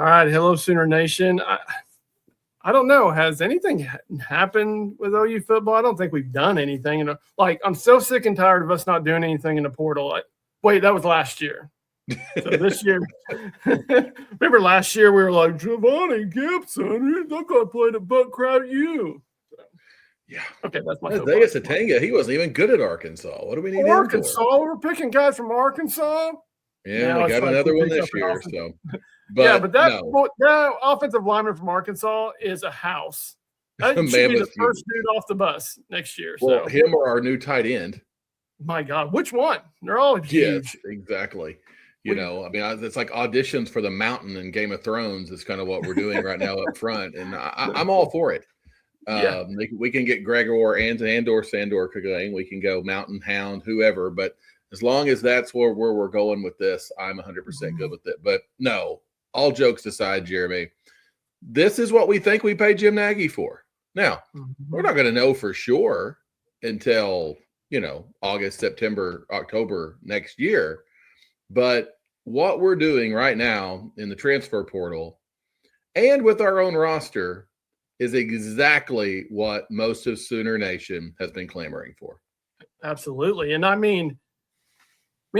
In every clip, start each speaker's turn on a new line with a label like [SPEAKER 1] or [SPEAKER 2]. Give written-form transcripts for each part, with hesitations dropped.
[SPEAKER 1] All right. Hello, Sooner Nation. I don't know. Has anything happened with OU football? I don't think we've done anything. I'm so sick and tired of us not doing anything in the portal. Wait, that was last year. So this year, remember last year we were like, Giovanni Gibson, he's not going to play the butt crowd you.
[SPEAKER 2] Yeah.
[SPEAKER 1] Okay, that's my
[SPEAKER 2] Isaiah Satanga. He wasn't even good at Arkansas. What do we need
[SPEAKER 1] Arkansas? We're picking guys from Arkansas.
[SPEAKER 2] Yeah, now we got another one this year. So,
[SPEAKER 1] but that offensive lineman from Arkansas is a house. That should be the first dude off the bus next year.
[SPEAKER 2] Well, him or our new tight end.
[SPEAKER 1] My God, which one? They're all huge.
[SPEAKER 2] Yes, exactly. It's like auditions for the mountain in Game of Thrones is kind of what we're doing right now up front, and I'm all for it. We can get Gregor and/or Sandor going. We can go Mountain Hound, whoever, but as long as that's where we're going with this, I'm 100% good with it. But no, all jokes aside, Jeremy, this is what we think we pay Jim Nagy for. Now, we're not going to know for sure until, August, September, October next year. But what we're doing right now in the transfer portal and with our own roster is exactly what most of Sooner Nation has been clamoring for.
[SPEAKER 1] Absolutely. And me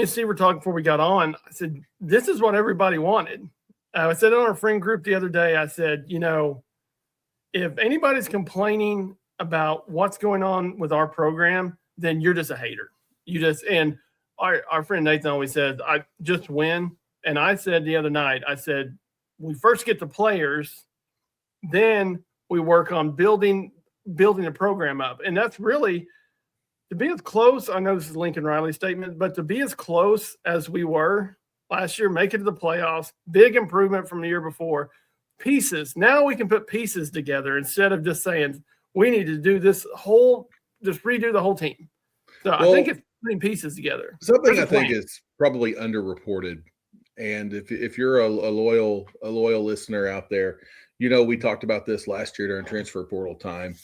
[SPEAKER 1] and Steve were talking before we got on. I said, this is what everybody wanted. I said on our friend group the other day, I said, if anybody's complaining about what's going on with our program, then you're just a hater. And our friend Nathan always says, I just win. And I said the other night, we first get the players, then we work on building the program up. And that's really to be as close. I know this is Lincoln Riley's statement, but to be as close as we were last year, make it to the playoffs, big improvement from the year before. Pieces. Now we can put pieces together instead of just saying we need to do just redo the whole team. So I think it's putting pieces together.
[SPEAKER 2] Something I think is probably underreported. And if you're a loyal listener out there, we talked about this last year during transfer portal time.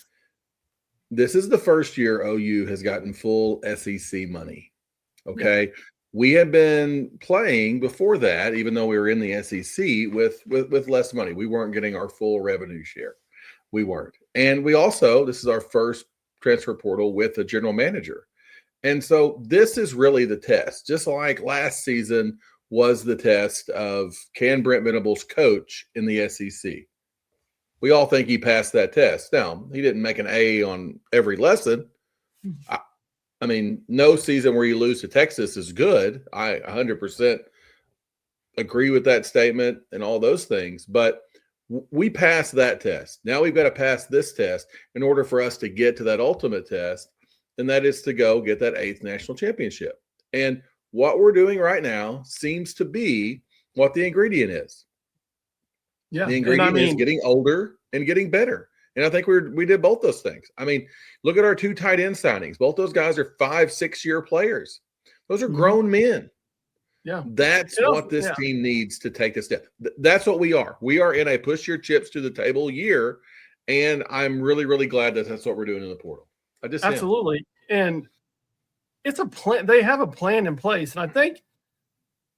[SPEAKER 2] This is the first year OU has gotten full SEC money. Okay. Yeah. We have been playing before that, even though we were in the SEC with less money. We weren't getting our full revenue share. We weren't. And this is our first transfer portal with a general manager. And so this is really the test, just like last season was the test of can Brent Venables coach in the SEC? We all think he passed that test. Now, he didn't make an A on every lesson. No season where you lose to Texas is good. I 100% agree with that statement and all those things. But we passed that test. Now we've got to pass this test in order for us to get to that ultimate test, and that is to go get that 8th national championship. And what we're doing right now seems to be what the ingredient is.
[SPEAKER 1] Yeah,
[SPEAKER 2] the ingredient is getting older and getting better. And I think we did both those things. Look at our 2 tight end signings. Both those guys are 5-6 year players. Those are grown men.
[SPEAKER 1] Yeah.
[SPEAKER 2] That's what this team needs to take this step. That's what we are. We are in a push your chips to the table year. And I'm really, really glad that that's what we're doing in the portal.
[SPEAKER 1] Absolutely. And it's a plan. They have a plan in place. And I think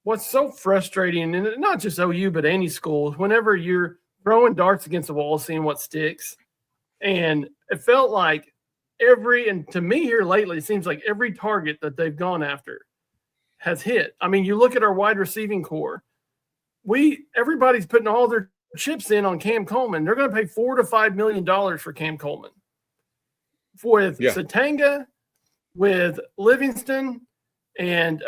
[SPEAKER 1] what's so frustrating, and not just OU, but any school, whenever you're throwing darts against the wall, seeing what sticks. And it felt like and to me here lately, it seems like every target that they've gone after has hit. You look at our wide receiving core. Everybody's putting all their chips in on Cam Coleman. They're going to pay $4 to $5 million for Cam Coleman. With Satanga, with Livingston, and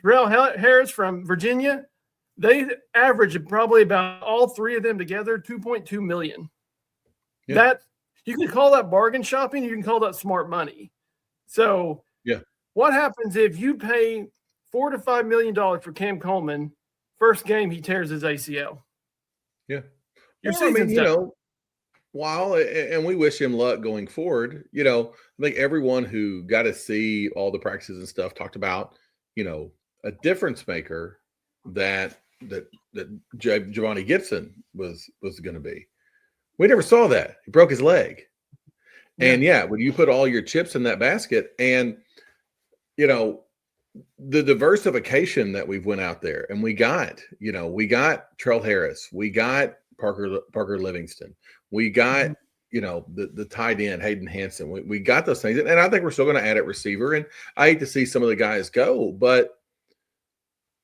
[SPEAKER 1] Terrell Harris from Virginia, they average probably about all 3 of them together $2.2 million. Yeah. That you can call that bargain shopping. You can call that smart money. So, what happens if you pay $4 to $5 million for Cam Coleman? First game he tears his ACL.
[SPEAKER 2] Yeah,
[SPEAKER 1] and
[SPEAKER 2] we wish him luck going forward. I think everyone who got to see all the practices and stuff talked about, a difference maker that Giovanni Gibson was going to be. We never saw that. He broke his leg. Yeah. And when you put all your chips in that basket and, the diversification that we've went out there and we got Trell Harris, we got Parker Livingston, we got the tight end Hayden Hanson, we got those things, and I think we're still going to add at receiver. And I hate to see some of the guys go, but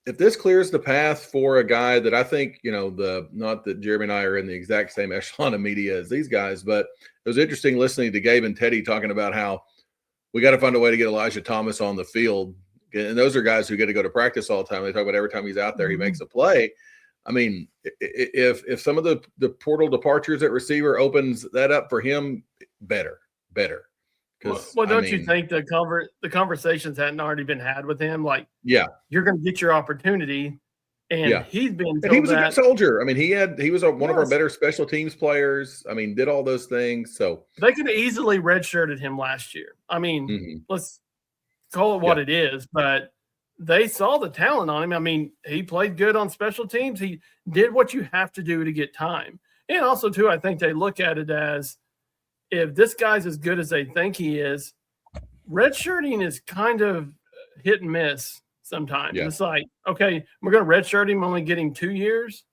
[SPEAKER 2] if this clears the path for a guy that I think, not that Jeremy and I are in the exact same echelon of media as these guys, but it was interesting listening to Gabe and Teddy talking about how we got to find a way to get Elijah Thomas on the field. And those are guys who get to go to practice all the time. They talk about every time he's out there, he makes a play. I mean, if some of the portal departures at receiver opens that up for him, better.
[SPEAKER 1] Well, don't you think the conversations hadn't already been had with him? Like, you're going to get your opportunity, and he's been.
[SPEAKER 2] And he was a good soldier. I mean, he was one of our better special teams players. I mean, did all those things. So
[SPEAKER 1] they could have easily redshirted him last year. I mean, let's call it what it is, but they saw the talent on him. I mean, he played good on special teams. He did what you have to do to get time, and also too, I think they look at it as, if this guy's as good as they think he is, redshirting is kind of hit and miss sometimes. It's like, okay, we're going to redshirt him, only getting 2 years.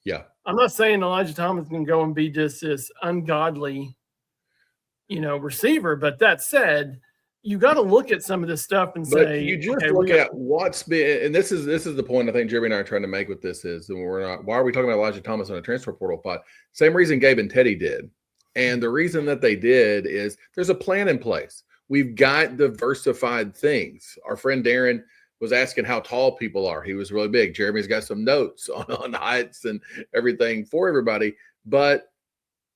[SPEAKER 2] Yeah.
[SPEAKER 1] I'm not saying Elijah Thomas can go and be just this ungodly, receiver. But that said, you got to look at some of this stuff and say,
[SPEAKER 2] you just look at what's been, and this is the point I think Jeremy and I are trying to make with this is, and why are we talking about Elijah Thomas on a transfer portal pod? Same reason Gabe and Teddy did. And the reason that they did is there's a plan in place. We've got diversified things. Our friend Darren was asking how tall people are. He was really big. Jeremy's got some notes on heights and everything for everybody. But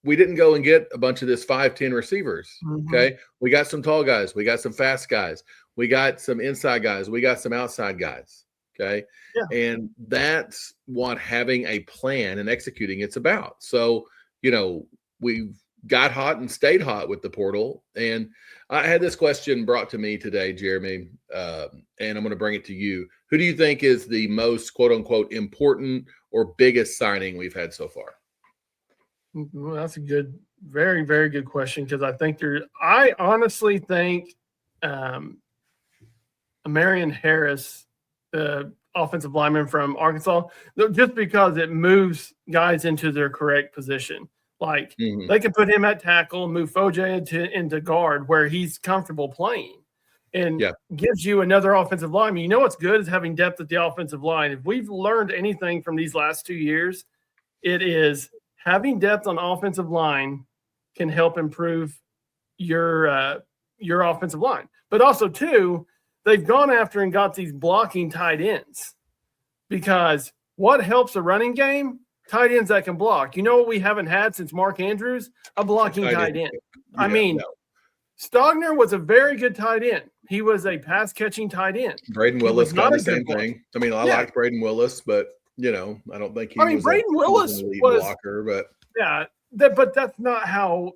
[SPEAKER 2] we didn't go and get a bunch of this 5'10" receivers. Okay. We got some tall guys. We got some fast guys. We got some inside guys. We got some outside guys. Okay. Yeah. And that's what having a plan and executing it's about. So, we've got hot and stayed hot with the portal. And I had this question brought to me today, Jeremy, and I'm going to bring it to you. Who do you think is the most, quote unquote, important or biggest signing we've had so far?
[SPEAKER 1] Well, that's a good, very, very good question. Because I honestly think Marion Harris, the offensive lineman from Arkansas, just because it moves guys into their correct position. Like they can put him at tackle and move Foje into guard where he's comfortable playing, and gives you another offensive lineman. What's good is having depth at the offensive line. If we've learned anything from these last 2 years, it is having depth on offensive line can help improve your offensive line. But also too, they've gone after and got these blocking tight ends, because what helps a running game? Tight ends that can block. What we haven't had since Mark Andrews? A blocking tight end. Stogner was a very good tight end. He was a pass-catching tight end.
[SPEAKER 2] Braden Willis got the same thing. I mean, I liked Braden Willis, but, I don't think he was
[SPEAKER 1] Braden Willis was
[SPEAKER 2] blocker. But
[SPEAKER 1] but that's not how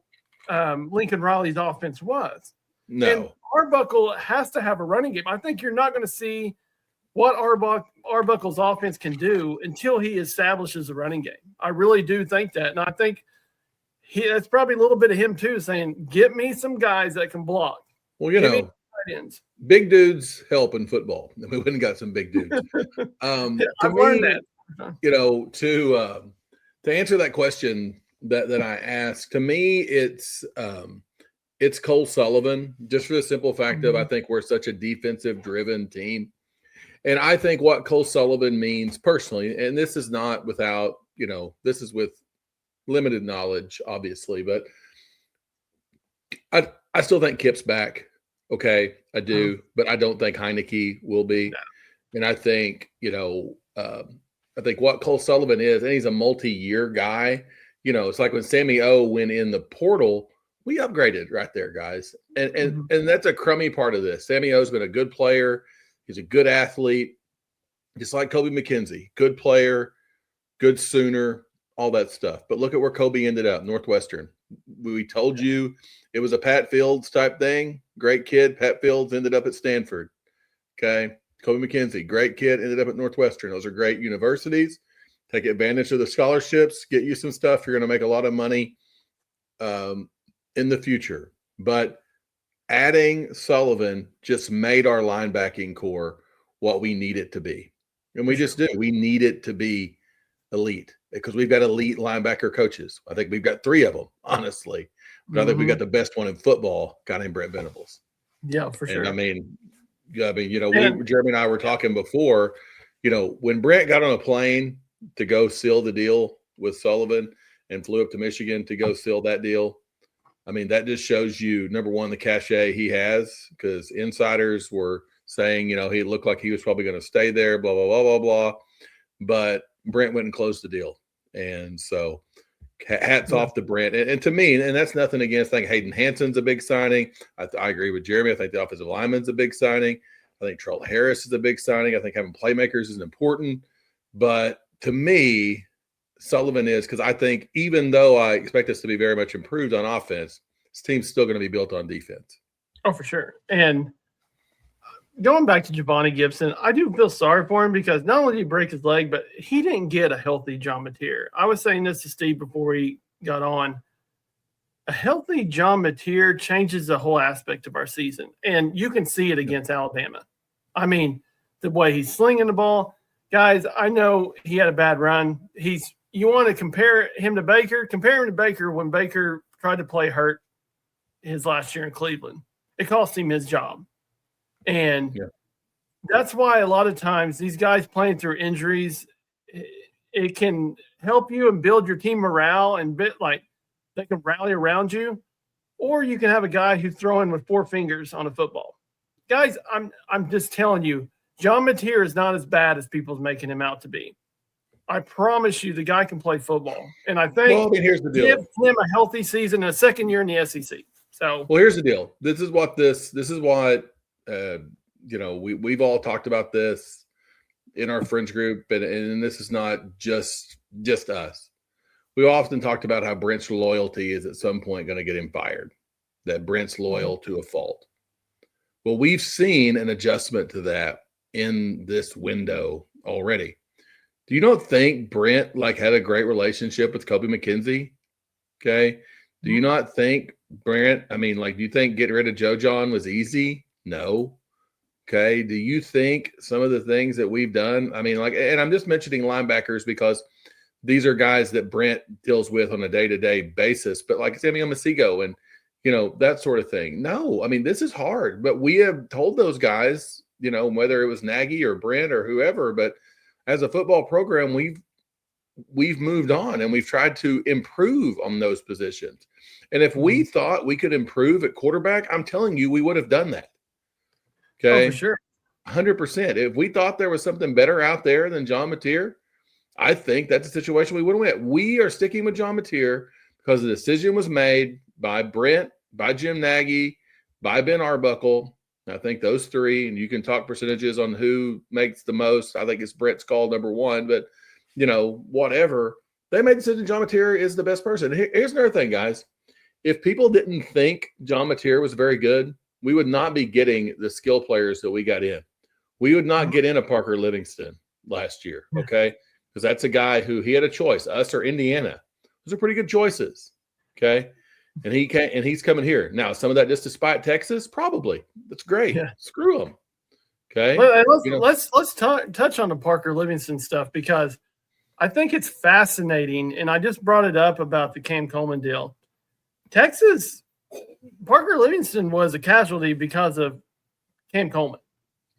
[SPEAKER 1] Lincoln Riley's offense was.
[SPEAKER 2] No.
[SPEAKER 1] And Arbuckle has to have a running game. I think you're not going to see what Arbuckle's offense can do until he establishes a running game. I really do think that. And I think that's probably a little bit of him too, saying, get me some guys that can block.
[SPEAKER 2] Well, big dudes help in football. We wouldn't got some big dudes.
[SPEAKER 1] I've learned that.
[SPEAKER 2] To answer that question that I asked, to me, it's Cole Sullivan, just for the simple fact of I think we're such a defensive driven team. And I think what Cole Sullivan means personally, and this is not without, this is with limited knowledge, obviously, but I still think Kip's back. Okay, I do, but I don't think Heineke will be. No. And I think, I think what Cole Sullivan is, and he's a multi-year guy, it's like when Sammy O went in the portal, we upgraded right there, guys. And that's a crummy part of this. Sammy O's been a good player. He's a good athlete, just like Kobe McKenzie. Good player, good Sooner, all that stuff. But look at where Kobe ended up, Northwestern. We told you it was a Pat Fields type thing. Great kid. Pat Fields ended up at Stanford. Okay. Kobe McKenzie, great kid, ended up at Northwestern. Those are great universities. Take advantage of the scholarships. Get you some stuff. You're going to make a lot of money in the future. But adding Sullivan just made our linebacking core what we need it to be. And we just do. We need it to be elite because we've got elite linebacker coaches. I think we've got 3 of them, honestly. But I think we got the best one in football, a guy named Brent Venables.
[SPEAKER 1] Yeah, for sure.
[SPEAKER 2] And I mean, Jeremy and I were talking before, when Brent got on a plane to go seal the deal with Sullivan and flew up to Michigan to go seal that deal, I mean, that just shows you, number one, the cachet he has, because insiders were saying, he looked like he was probably going to stay there, blah, blah, blah, blah, blah. But Brent went and closed the deal. And so hats off to Brent. And to me, and that's nothing against, I think Hayden Hanson's a big signing. I agree with Jeremy. I think the offensive lineman's a big signing. I think Terrell Harris is a big signing. I think having playmakers is important. But to me, Sullivan is, because I think even though I expect us to be very much improved on offense, this team's still going to be built on defense.
[SPEAKER 1] Oh, for sure. And going back to Giovanni Gibson, I do feel sorry for him because not only did he break his leg, but he didn't get a healthy John Mateer. I was saying this to Steve before he got on. A healthy John Mateer changes the whole aspect of our season, and you can see it against Alabama. I mean, the way he's slinging the ball. Guys, I know he had a bad run. You want to compare him to Baker? Compare him to Baker when Baker tried to play hurt his last year in Cleveland. It cost him his job. And that's why a lot of times these guys playing through injuries, it can help you and build your team morale and they can rally around you. Or you can have a guy who's throwing with 4 fingers on a football. Guys, I'm just telling you, John Mateer is not as bad as people's making him out to be. I promise you the guy can play football. And I think
[SPEAKER 2] here's the deal.
[SPEAKER 1] Give him a healthy season, a second year in the SEC. So
[SPEAKER 2] here's the deal. This is what we've all talked about this in our friends group, and this is not just us. We often talked about how Brent's loyalty is at some point going to get him fired, that Brent's loyal to a fault. Well, we've seen an adjustment to that in this window already. Do you not think Brent had a great relationship with Kobe McKenzie? Okay. Do you not think Brent, do you think getting rid of Joe John was easy? No. Okay. Do you think some of the things that we've done, and I'm just mentioning linebackers because these are guys that Brent deals with on a day-to-day basis, but like Samuel Masigo and, that sort of thing. No, this is hard, but we have told those guys, whether it was Nagy or Brent or whoever, but as a football program, we've moved on and we've tried to improve on those positions. And if we thought we could improve at quarterback, I'm telling you, we would have done that. Okay.
[SPEAKER 1] Oh, for sure.
[SPEAKER 2] 100%. If we thought there was something better out there than John Mateer, I think that's a situation we wouldn't win. We are sticking with John Mateer because the decision was made by Brent, by Jim Nagy, by Ben Arbuckle. I think those 3, and you can talk percentages on who makes the most. I think it's Brent's call number 1, but whatever. They made the decision John Mateer is the best person. Here's another thing, guys. If people didn't think John Mateer was very good, we would not be getting the skill players that we got in. We would not get in a Parker Livingston last year, okay? Because that's a guy who he had a choice, us or Indiana. Those are pretty good choices, okay? And he's coming here. Now, some of that just to spite Texas? Probably. That's great. Yeah. Screw them. Okay.
[SPEAKER 1] Well, let's touch on the Parker Livingston stuff because I think it's fascinating. And I just brought it up about the Cam Coleman deal. Texas, Parker Livingston was a casualty because of Cam Coleman.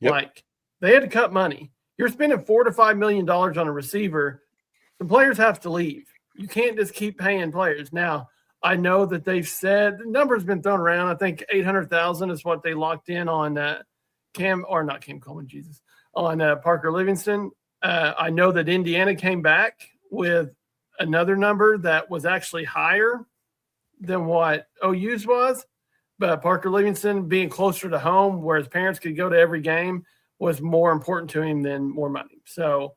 [SPEAKER 1] Yep. They had to cut money. You're spending $4 to $5 million on a receiver. The players have to leave. You can't just keep paying players. Now, I know that they've said the number's been thrown around. I think 800,000 is what they locked in on Parker Livingston. I know that Indiana came back with another number that was actually higher than what OU's was, but Parker Livingston being closer to home where his parents could go to every game was more important to him than more money. So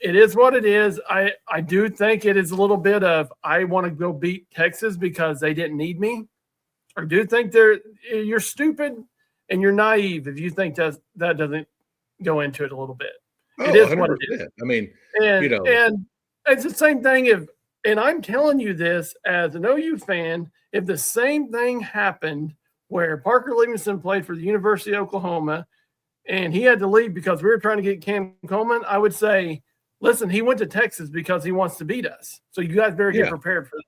[SPEAKER 1] it is what it is. I do think it is a little bit of I want to go beat Texas because they didn't need me. I do think you're stupid and you're naive if you think that doesn't go into it a little bit. It is 100%. What it is. And it's the same thing and I'm telling you this as an OU fan, if the same thing happened where Parker Livingston played for the University of Oklahoma, and he had to leave because we were trying to get Cam Coleman, I would say, listen, he went to Texas because he wants to beat us. So you guys better get prepared for that.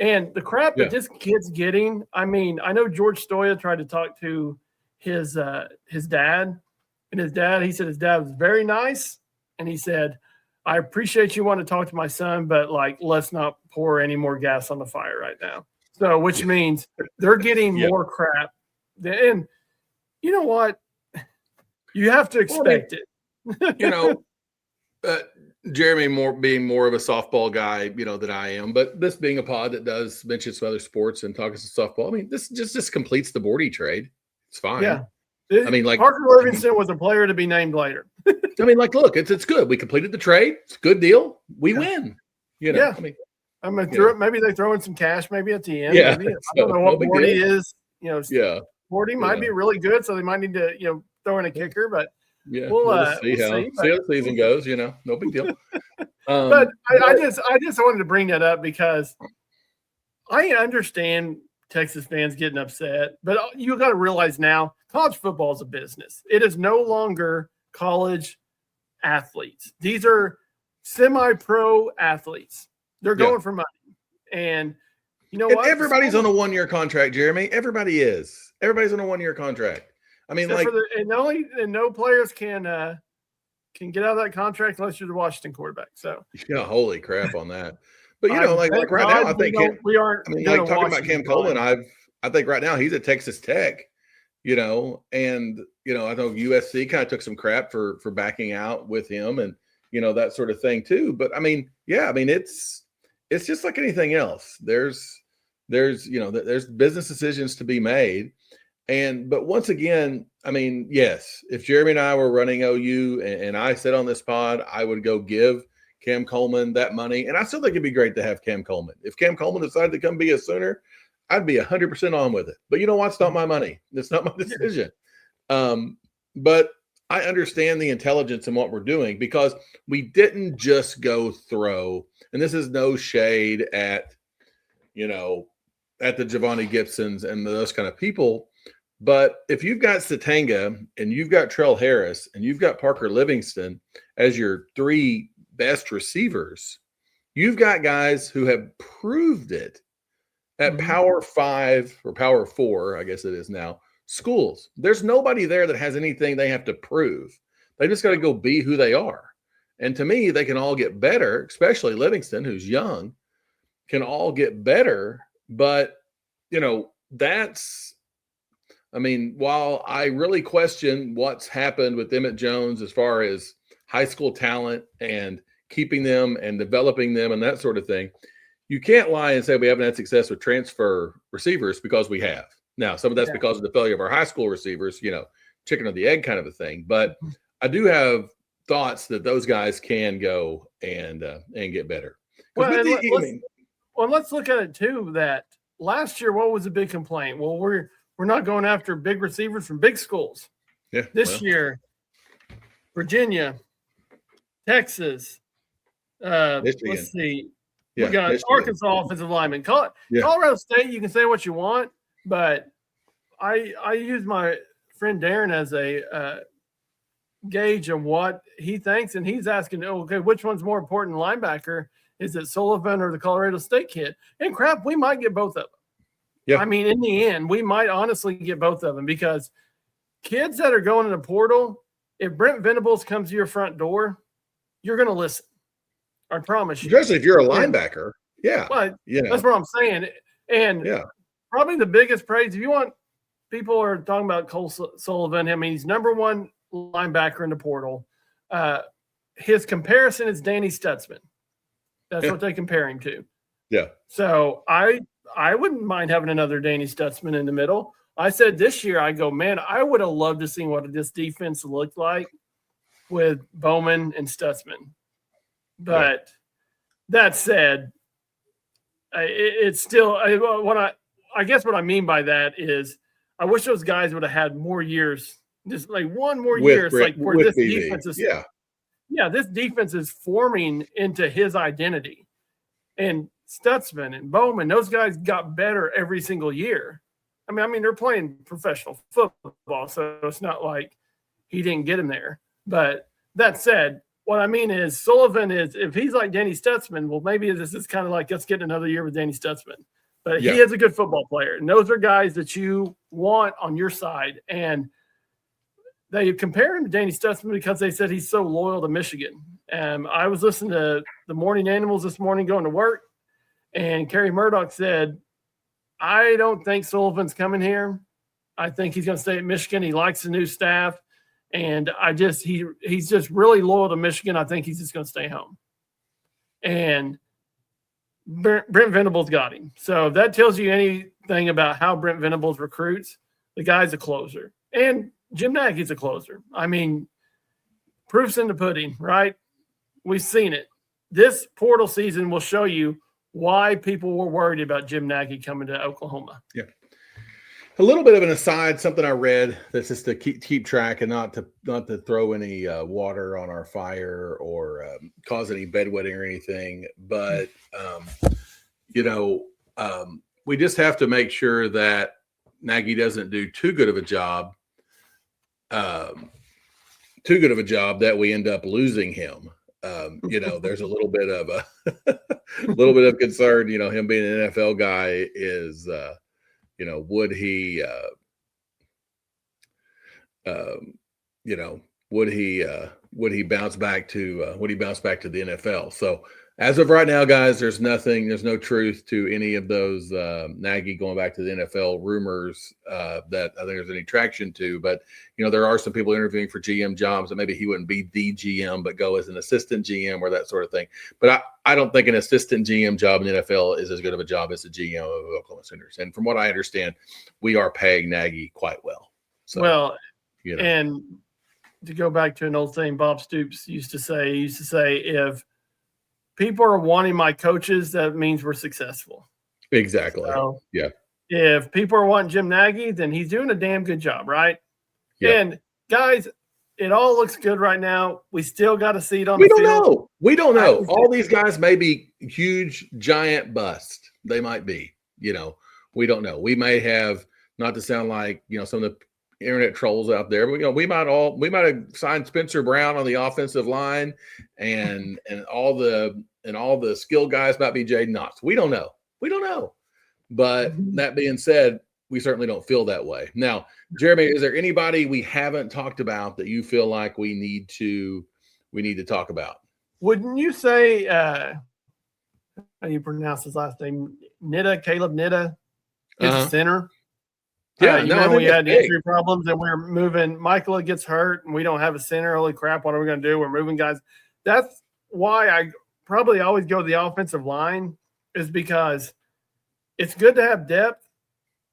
[SPEAKER 1] And the crap that this kid's getting, I mean, I know George Stoya tried to talk to his dad, and he said his dad was very nice, and he said, I appreciate you want to talk to my son, but like, let's not pour any more gas on the fire right now. So, which means they're getting more crap. And you know what? You have to expect it.
[SPEAKER 2] Jeremy being more of a softball guy, than I am, but this being a pod that does mention some other sports and talking some softball, I mean, this just completes the Bordy trade. It's fine.
[SPEAKER 1] Yeah.
[SPEAKER 2] I mean, like
[SPEAKER 1] Parker Livingston was a player to be named later.
[SPEAKER 2] I mean, like, look, it's good. We completed the trade. It's a good deal. We win.
[SPEAKER 1] Yeah. I mean, maybe they throw in some cash maybe at the end. Yeah. Maybe. I don't know what Bordy is. Bordy might be really good, so they might need to, throw in a kicker, but we'll see how the season goes,
[SPEAKER 2] no big deal.
[SPEAKER 1] But I just wanted to bring that up because I understand Texas fans getting upset, but you got to realize now college football is a business. It is no longer college athletes. These are semi-pro athletes. They're going for money. And you know what?
[SPEAKER 2] Everybody's on a 1-year contract, Jeremy. Everybody is. Everybody's on a 1-year contract. I mean,
[SPEAKER 1] no players can get out of that contract unless you're the Washington quarterback. So
[SPEAKER 2] holy crap on that. But like right now, I think
[SPEAKER 1] we aren't.
[SPEAKER 2] I mean, like talking about Cam Coleman, I think right now he's at Texas Tech, and I know USC kind of took some crap for backing out with him and that sort of thing too. But I mean, it's just like anything else. There's business decisions to be made. But once again, I mean, yes, if Jeremy and I were running OU and I said on this pod, I would go give Cam Coleman that money. And I still think it'd be great to have Cam Coleman. If Cam Coleman decided to come be a Sooner, I'd be 100% on with it. But you know what? It's not my money. It's not my decision. But I understand the intelligence in what we're doing because we didn't just go throw, and this is no shade at, at the Giovanni Gibsons and those kind of people. But if you've got Satanga and you've got Trell Harris and you've got Parker Livingston as your 3 best receivers, you've got guys who have proved it at Power 5 or Power 4, I guess it is now, schools. There's nobody there that has anything they have to prove. They just got to go be who they are. And to me, they can all get better, especially Livingston, who's young, can all get better. But, while I really question what's happened with Emmett Jones as far as high school talent and keeping them and developing them and that sort of thing, you can't lie and say we haven't had success with transfer receivers because we have. Now, some of that's because of the failure of our high school receivers, chicken or the egg kind of a thing. But I do have thoughts that those guys can go and get better.
[SPEAKER 1] Let's look at it too. That last year, what was a big complaint? Well, we're not going after big receivers from big schools.
[SPEAKER 2] Yeah.
[SPEAKER 1] This year, Virginia, Texas, let's see. We got Michigan. Arkansas offensive lineman. Colorado State, you can say what you want, but I use my friend Darren as a gauge of what he thinks, and he's asking, okay, which one's more important linebacker? Is it Sullivan or the Colorado State kid? And crap, we might get both of them. Yeah. I mean, in the end, we might honestly get both of them because kids that are going in the portal, if Brent Venables comes to your front door, you're going to listen. I promise you.
[SPEAKER 2] Especially if you're a linebacker. Yeah.
[SPEAKER 1] But that's what I'm saying. And probably the biggest praise, if you want, people are talking about Cole Sullivan. I mean, he's number 1 linebacker in the portal. His comparison is Danny Stutzman. That's what they compare him to.
[SPEAKER 2] Yeah.
[SPEAKER 1] So I wouldn't mind having another Danny Stutzman in the middle. I said this year, I go, man, I would have loved to see what this defense looked like with Bowman and Stutzman. But that said, it's still I guess what I mean by that is I wish those guys would have had more years, just like one more year. It's like where this defense is. This defense is forming into his identity. And Stutzman and Bowman, those guys got better every single year. I mean, they're playing professional football, so it's not like he didn't get him there. But that said, what I mean is Sullivan is, if he's like Danny Stutzman, well, maybe this is kind of like let's get another year with Danny Stutzman. But he is a good football player. And those are guys that you want on your side. And they compare him to Danny Stutzman because they said he's so loyal to Michigan. I was listening to the Morning Animals this morning going to work, and Kerry Murdoch said, I don't think Sullivan's coming here. I think he's going to stay at Michigan. He likes the new staff. And he's just really loyal to Michigan. I think he's just going to stay home. And Brent Venables got him. So if that tells you anything about how Brent Venables recruits, the guy's a closer. And Jim Nagy's a closer. I mean, proof's in the pudding, right? We've seen it. This portal season will show you why people were worried about Jim Nagy coming to Oklahoma.
[SPEAKER 2] Yeah. A little bit of an aside, something I read that's just to keep track and not to throw any water on our fire or cause any bedwetting or anything. But, we just have to make sure that Nagy doesn't do too good of a job that we end up losing him. There's a little bit of concern, him being an NFL guy is, would he bounce back to the NFL? So as of right now, guys, there's no truth to any of those Nagy going back to the NFL rumors that I think there's any traction to. But there are some people interviewing for GM jobs that maybe he wouldn't be the GM, but go as an assistant GM or that sort of thing. But I don't think an assistant GM job in the NFL is as good of a job as the GM of Oklahoma Sooners. And from what I understand, we are paying Nagy quite well. So,
[SPEAKER 1] and to go back to an old saying Bob Stoops used to say, if people are wanting my coaches, that means we're successful.
[SPEAKER 2] Exactly.
[SPEAKER 1] So,
[SPEAKER 2] yeah.
[SPEAKER 1] If people are wanting Jim Nagy, then he's doing a damn good job, right? Yeah. And guys, it all looks good right now. We still got a seat on the field.
[SPEAKER 2] We don't know. All these guys may be huge, giant bust. They might be. We don't know. We may have, not to sound like some of the internet trolls out there, but we might have signed Spencer Brown on the offensive line, and all the skill guys might be Jaden Knox. We don't know. But that being said, we certainly don't feel that way. Now, Jeremy, is there anybody we haven't talked about that you feel like we need to talk about?
[SPEAKER 1] Wouldn't you say how do you pronounce his last name? Caleb Nitta is a center.
[SPEAKER 2] Yeah,
[SPEAKER 1] we had injury problems and we're moving. Michael gets hurt and we don't have a center. Holy crap, what are we going to do? We're moving guys. That's why I probably always go to the offensive line, is because it's good to have depth,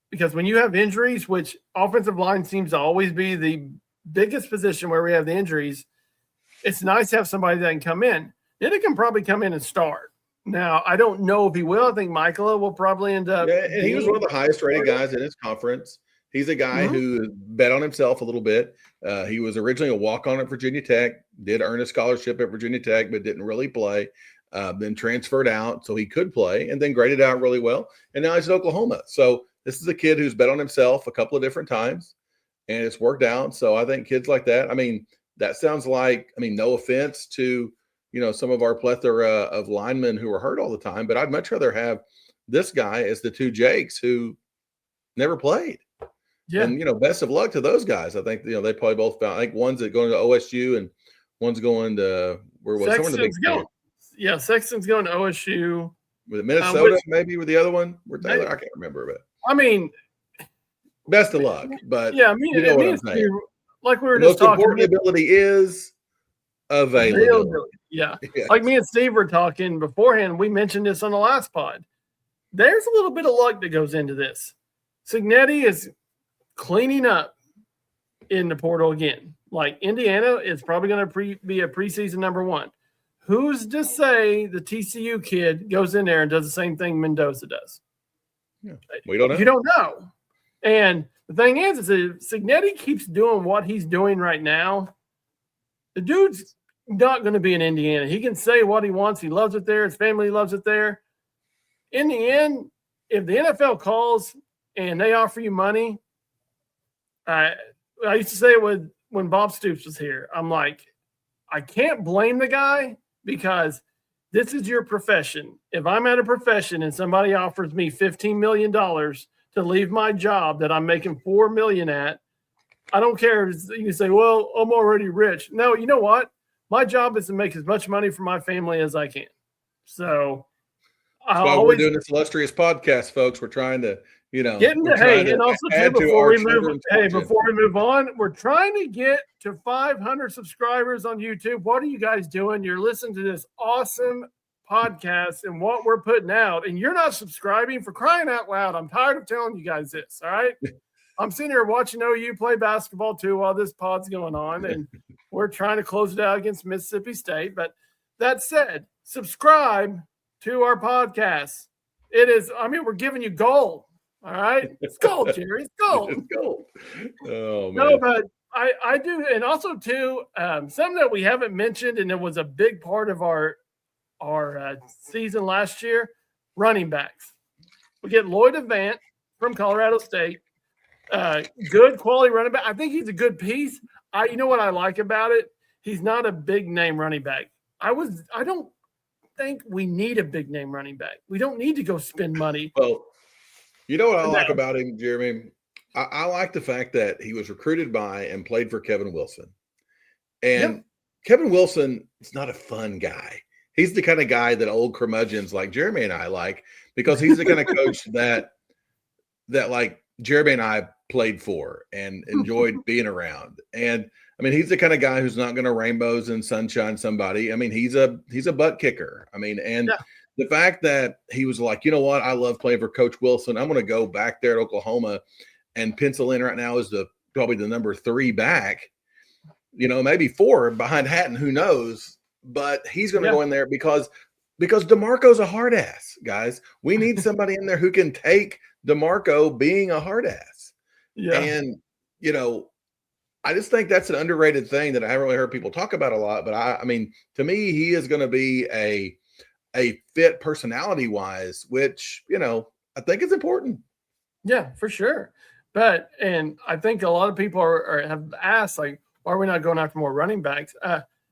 [SPEAKER 1] because when you have injuries, which offensive line seems to always be the biggest position where we have the injuries, it's nice to have somebody that can come in. Then it can probably come in and start. Now, I don't know if he will. I think Michael will probably end up.
[SPEAKER 2] Yeah, and he was one of the highest rated guys in his conference. He's a guy who bet on himself a little bit. He was originally a walk-on at Virginia Tech, did earn a scholarship at Virginia Tech, but didn't really play. Then transferred out so he could play, and then graded out really well. And now he's at Oklahoma. So this is a kid who's bet on himself a couple of different times, and it's worked out. So I think kids like that, that sounds like, no offense to, some of our plethora of linemen who are hurt all the time, but I'd much rather have this guy as the two Jakes who never played. Yeah. And, best of luck to those guys. I think, they probably both found, I think one's going to OSU and one's going to, where was someone in the Big Ten?
[SPEAKER 1] Yeah, Sexton's going to OSU.
[SPEAKER 2] Was it Minnesota, maybe, with the other one? Where Taylor? I can't remember. But best of luck. But
[SPEAKER 1] yeah, what I'm saying. Like we were just talking.
[SPEAKER 2] Most important ability is availability.
[SPEAKER 1] Yeah. Like me and Steve were talking beforehand. We mentioned this on the last pod. There's a little bit of luck that goes into this. Cignetti is cleaning up in the portal again. Like Indiana is probably going to be a preseason number one. Who's to say the TCU kid goes in there and does the same thing Mendoza does?
[SPEAKER 2] Yeah, we don't know.
[SPEAKER 1] You don't know. And the thing is if Cignetti keeps doing what he's doing right now, the dude's not going to be in Indiana. He can say what he wants. He loves it there. His family loves it there. In the end, if the NFL calls and they offer you money, I used to say it when Bob Stoops was here. I'm like, I can't blame the guy because this is your profession. If I'm at a profession and somebody offers me $15 million to leave my job that I'm making $4 million at, I don't care. You can say, well, I'm already rich. No, you know what? My job is to make as much money for my family as I can. So
[SPEAKER 2] that's why we're doing this illustrious podcast, folks. We're trying to,
[SPEAKER 1] get into, and also too, before we move on, we're trying to get to 500 subscribers on YouTube. What are you guys doing? You're listening to this awesome podcast and what we're putting out, and you're not subscribing, for crying out loud. I'm tired of telling you guys this. All right. I'm sitting here watching OU play basketball too while this pod's going on, and we're trying to close it out against Mississippi State. But that said, subscribe to our podcast. It is, we're giving you gold. All right. It's gold, Jerry. It's gold.
[SPEAKER 2] It's gold. Oh, man.
[SPEAKER 1] No, but I do. And also too, something that we haven't mentioned, and it was a big part of our season last year, running backs. We get Lloyd Avant from Colorado State. Good quality running back. I think he's a good piece. You know what I like about it? He's not a big name running back. I don't think we need a big name running back. We don't need to go spend money.
[SPEAKER 2] Well, you know what I like about him, Jeremy? I like the fact that he was recruited by and played for Kevin Wilson. And Kevin Wilson is not a fun guy. He's the kind of guy that old curmudgeons like Jeremy and I like, because he's the kind of coach that like Jeremy and I played for and enjoyed being around. And he's the kind of guy who's not going to rainbows and sunshine somebody. He's a butt kicker. The fact that he was like, you know what, I love playing for Coach Wilson. I'm going to go back there at Oklahoma and pencil in right now as probably the number 3 back, maybe 4 behind Hatton, who knows, but he's going to go in there because DeMarco's a hard ass, guys. We need somebody in there who can take DeMarco being a hard ass. Yeah. And, I just think that's an underrated thing that I haven't really heard people talk about a lot, but to me, he is going to be a fit personality wise, which, I think is important.
[SPEAKER 1] Yeah, for sure. And I think a lot of people have asked, like, why are we not going after more running backs?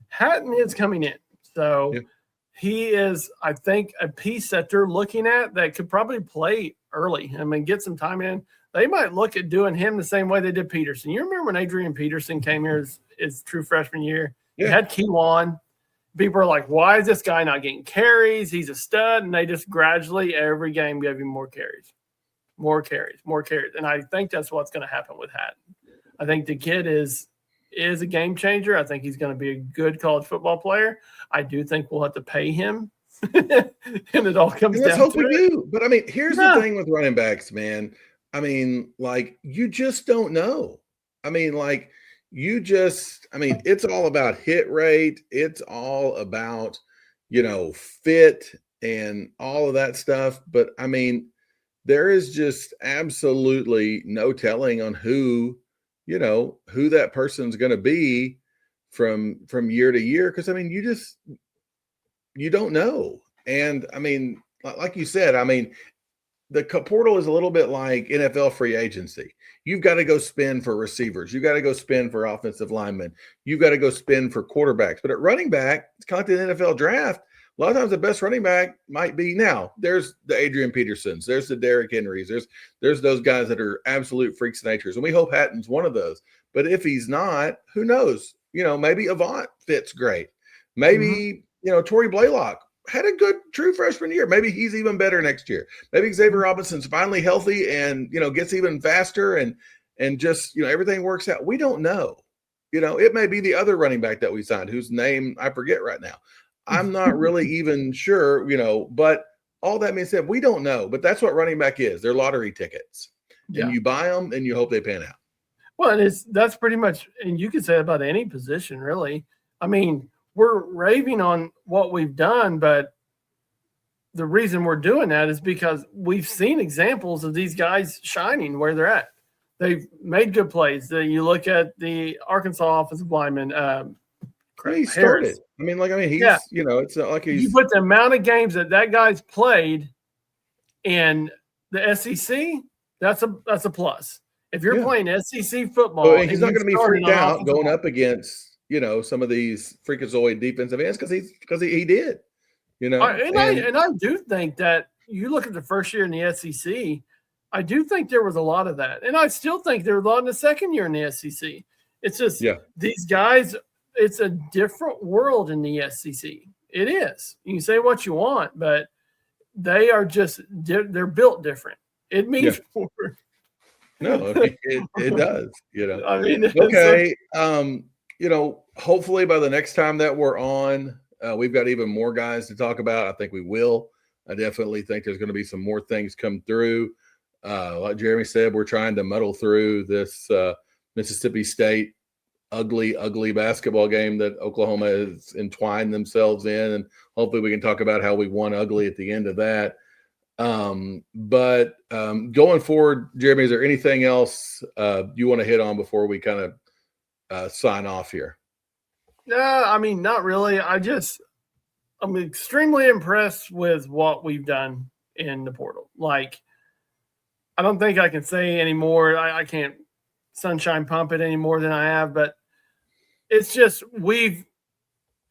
[SPEAKER 1] Hatton is coming in. So he is, I think, a piece that they're looking at that could probably play early. Get some time in. They might look at doing him the same way they did Peterson. You remember when Adrian Peterson came here his true freshman year? Yeah. He had Keelan. People are like, why is this guy not getting carries? He's a stud. And they just gradually, every game, gave him more carries. And I think that's what's going to happen with Hatton. I think the kid is a game changer. I think he's going to be a good college football player. I do think we'll have to pay him. And it all comes down to it. Let's hope we do.
[SPEAKER 2] But, here's the thing with running backs, man. You just don't know. It's all about hit rate. It's all about, fit and all of that stuff. But there is just absolutely no telling on who that person's going to be from year to year. Cause you don't know. And like you said, the portal is a little bit like NFL free agency. You've got to go spend for receivers. You've got to go spend for offensive linemen. You've got to go spend for quarterbacks. But at running back, it's kind of like the NFL draft. A lot of times the best running back might be now. There's the Adrian Petersons. There's the Derrick Henrys. There's those guys that are absolute freaks of nature. And we hope Hatton's one of those. But if he's not, who knows? Maybe Avant fits great. Maybe, Torrey Blaylock had a good true freshman year. Maybe he's even better next year. Maybe Xavier Robinson's finally healthy and, gets even faster and just, everything works out. We don't know. It may be the other running back that we signed, whose name I forget right now. I'm not really even sure, but all that being said, we don't know. But that's what running back is. They're lottery tickets. Yeah. And you buy them and you hope they pan out.
[SPEAKER 1] Well, that's pretty much, and you could say about any position, really. We're raving on what we've done, but the reason we're doing that is because we've seen examples of these guys shining where they're at. They've made good plays. You look at the Arkansas offensive lineman,
[SPEAKER 2] he started. He's, it's not like he's.
[SPEAKER 1] You put the amount of games that guy's played in the SEC, That's a plus. If you're playing SEC football,
[SPEAKER 2] well, he's not going to be
[SPEAKER 1] starting
[SPEAKER 2] freaked out
[SPEAKER 1] offensive
[SPEAKER 2] going
[SPEAKER 1] line.
[SPEAKER 2] up against some of these freakazoid defensive ends because he did.
[SPEAKER 1] And I do think that you look at the first year in the SEC, I do think there was a lot of that. And I still think there was a lot in the second year in the SEC. It's just these guys, it's a different world in the SEC. It is. You can say what you want, but they are just they're built different. It means more.
[SPEAKER 2] No, it does.
[SPEAKER 1] I mean,
[SPEAKER 2] okay. Hopefully by the next time that we're on, we've got even more guys to talk about. I think we will. I definitely think there's going to be some more things come through. Like Jeremy said, we're trying to muddle through this Mississippi State ugly basketball game that Oklahoma has entwined themselves in, and hopefully we can talk about how we won ugly at the end of that. But going forward, Jeremy, is there anything else you want to hit on before we kind of sign off here?
[SPEAKER 1] No, I mean, not really. I'm extremely impressed with what we've done in the portal. Like, I don't think I can say any more. I can't sunshine pump it any more than I have, but it's just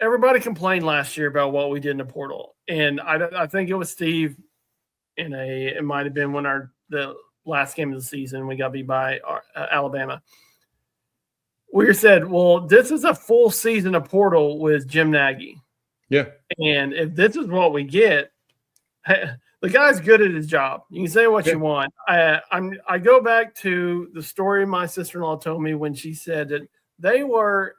[SPEAKER 1] everybody complained last year about what we did in the portal. And I think it was Steve it might have been the last game of the season, we got beat by Alabama. We said, well, this is a full season of portal with Jim Nagy.
[SPEAKER 2] Yeah.
[SPEAKER 1] And if this is what we get, the guy's good at his job. You can say what you want. I go back to the story my sister-in-law told me when she said that they were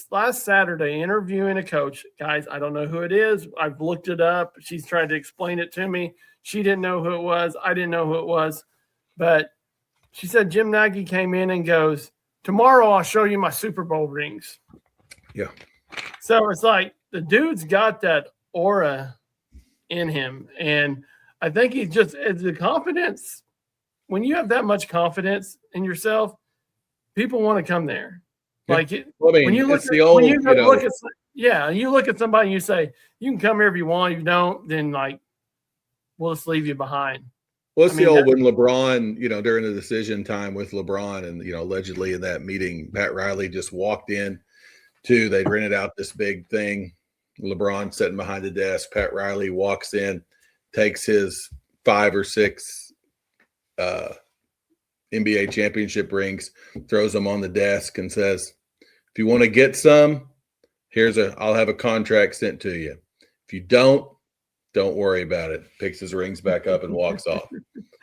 [SPEAKER 1] last Saturday interviewing a coach. Guys, I don't know who it is. I've looked it up. She's tried to explain it to me. She didn't know who it was. I didn't know who it was. But she said Jim Nagy came in and goes, tomorrow I'll show you my Super Bowl rings.
[SPEAKER 2] Yeah.
[SPEAKER 1] So it's like the dude's got that aura in him. And I think he's just the confidence. When you have that much confidence in yourself, people want to come there. Like when you look at somebody and you say, you can come here if you want. If you don't, then we'll just leave you behind.
[SPEAKER 2] Well, it's when LeBron, during the decision time with LeBron and, allegedly in that meeting, Pat Riley just walked in they'd rented out this big thing. LeBron sitting behind the desk. Pat Riley walks in, takes his 5 or 6 NBA championship rings, throws them on the desk and says, if you want to get some, I'll have a contract sent to you. If you don't worry about it. Picks his rings back up and walks off.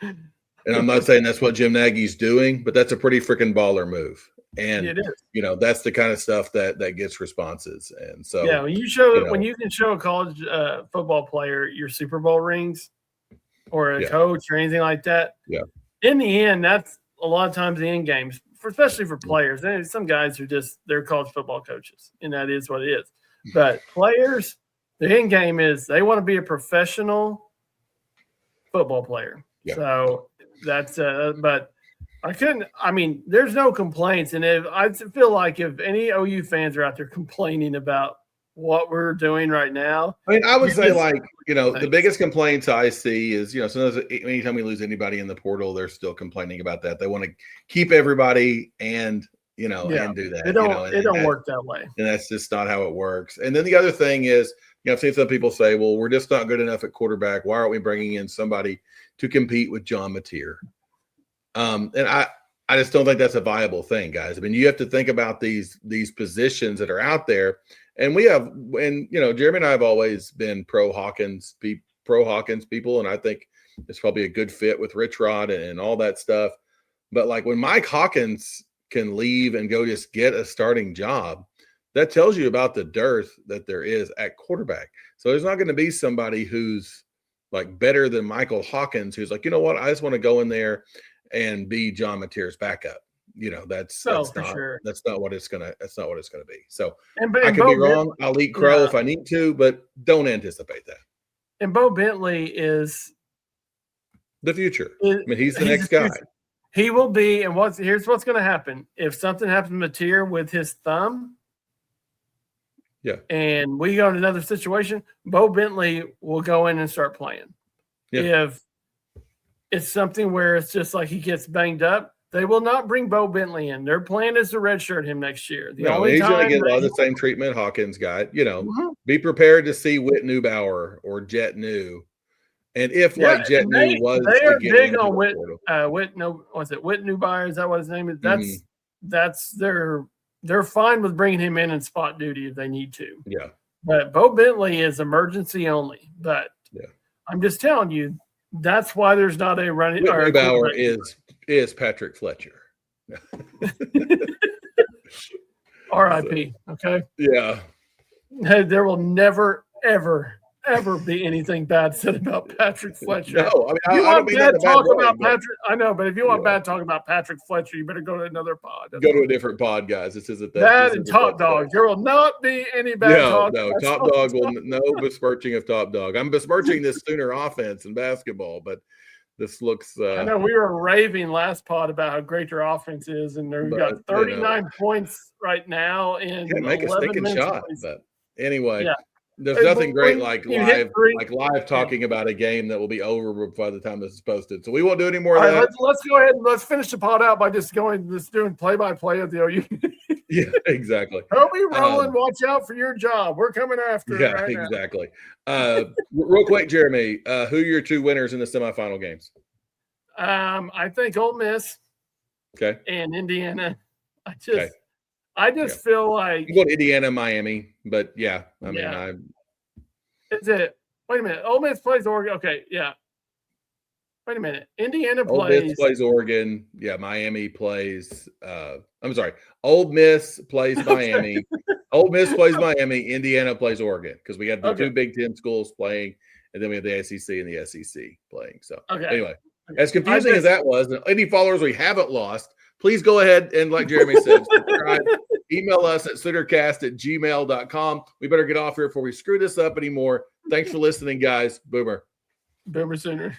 [SPEAKER 2] And I'm not saying that's what Jim Nagy's doing, but that's a pretty freaking baller move. And
[SPEAKER 1] it is.
[SPEAKER 2] That's the kind of stuff that gets responses. And so
[SPEAKER 1] when you can show a college football player your Super Bowl rings or a coach or anything like that, in the end, that's a lot of times the end games, especially for players. And some guys are they're college football coaches, and that is what it is. But players, the end game is they want to be a professional football player. Yeah. So that's but there's no complaints. And I feel like if any OU fans are out there complaining about what we're doing right now.
[SPEAKER 2] I would say the biggest complaints I see is, sometimes anytime we lose anybody in the portal, they're still complaining about that. They want to keep everybody and do that.
[SPEAKER 1] It don't work that way.
[SPEAKER 2] And that's just not how it works. And then the other thing is, I've seen some people say, well, we're just not good enough at quarterback. Why aren't we bringing in somebody to compete with John Mateer? And I just don't think that's a viable thing, guys. I mean, you have to think about these positions that are out there. And Jeremy and I have always been pro Hawkins people. And I think it's probably a good fit with Rich Rod and all that stuff. But when Mike Hawkins can leave and go just get a starting job, that tells you about the dearth that there is at quarterback. So there's not going to be somebody who's better than Michael Hawkins, who's I just want to go in there and be John Mateer's backup. That's not what it's gonna be. So I could be wrong. I'll eat crow if I need to, but don't anticipate that.
[SPEAKER 1] And Bo Bentley is
[SPEAKER 2] the future. He's the next guy.
[SPEAKER 1] He will be. And here's what's going to happen. If something happens to Mateer with his thumb, and we go in another situation, Bo Bentley will go in and start playing. Yeah. it's something where it's just like he gets banged up, they will not bring Bo Bentley in. Their plan is to redshirt him next year.
[SPEAKER 2] He's going to get a lot of the same treatment Hawkins got. Be prepared to see Whit Neubauer or Jet New. And if Jet New was,
[SPEAKER 1] they are big on Whit Neubauer? Is that what his name is? That's they're fine with bringing him in spot duty if they need to.
[SPEAKER 2] Yeah.
[SPEAKER 1] But Bo Bentley is emergency only. But I'm just telling you, that's why there's not a running.
[SPEAKER 2] Whit Neubauer is Patrick Fletcher.
[SPEAKER 1] R.I.P. Okay.
[SPEAKER 2] Yeah.
[SPEAKER 1] There will never, ever be anything bad said about Patrick Fletcher.
[SPEAKER 2] No, I mean, I don't mean that in a bad way,
[SPEAKER 1] Patrick. I know, but if you want bad talk about Patrick Fletcher, you better go to another pod.
[SPEAKER 2] Go to a different pod, guys. This isn't
[SPEAKER 1] that and Top Dog. There will not be any bad talk.
[SPEAKER 2] No, Top Dog will no besmirching of Top Dog. I'm besmirching this Sooner offense in basketball, but this looks.
[SPEAKER 1] I know we were raving last pod about how great their offense is, and they've got 39 points right now in
[SPEAKER 2] make a stinking shot. But anyway.
[SPEAKER 1] Yeah.
[SPEAKER 2] There's nothing great like live talking about a game that will be over by the time this is posted. So we won't do any more of that.
[SPEAKER 1] Let's go ahead and let's finish the pod out by just doing play-by-play of the OU.
[SPEAKER 2] Yeah, exactly.
[SPEAKER 1] Toby Rowland, watch out for your job. We're coming after.
[SPEAKER 2] Yeah, right exactly. Real quick, Jeremy, who are your two winners in the semifinal games?
[SPEAKER 1] I think Ole Miss.
[SPEAKER 2] Okay.
[SPEAKER 1] And Indiana. I just feel like
[SPEAKER 2] I'm going to Indiana, Miami, but I mean,
[SPEAKER 1] Is it? Wait a minute. Ole Miss plays Oregon. Okay, yeah. Wait a minute. Indiana
[SPEAKER 2] Ole Miss plays Oregon. Yeah, Miami plays. I'm sorry. Ole Miss plays Miami. Ole Miss plays Miami. Indiana plays Oregon because we got the two Big Ten schools playing, and then we have the SEC and the SEC playing. So anyway, as confusing as that was, and any followers we haven't lost, please go ahead and, like Jeremy said, subscribe. Email us at soonercast@gmail.com. We better get off here before we screw this up anymore. Thanks for listening, guys. Boomer.
[SPEAKER 1] Boomer Sooner.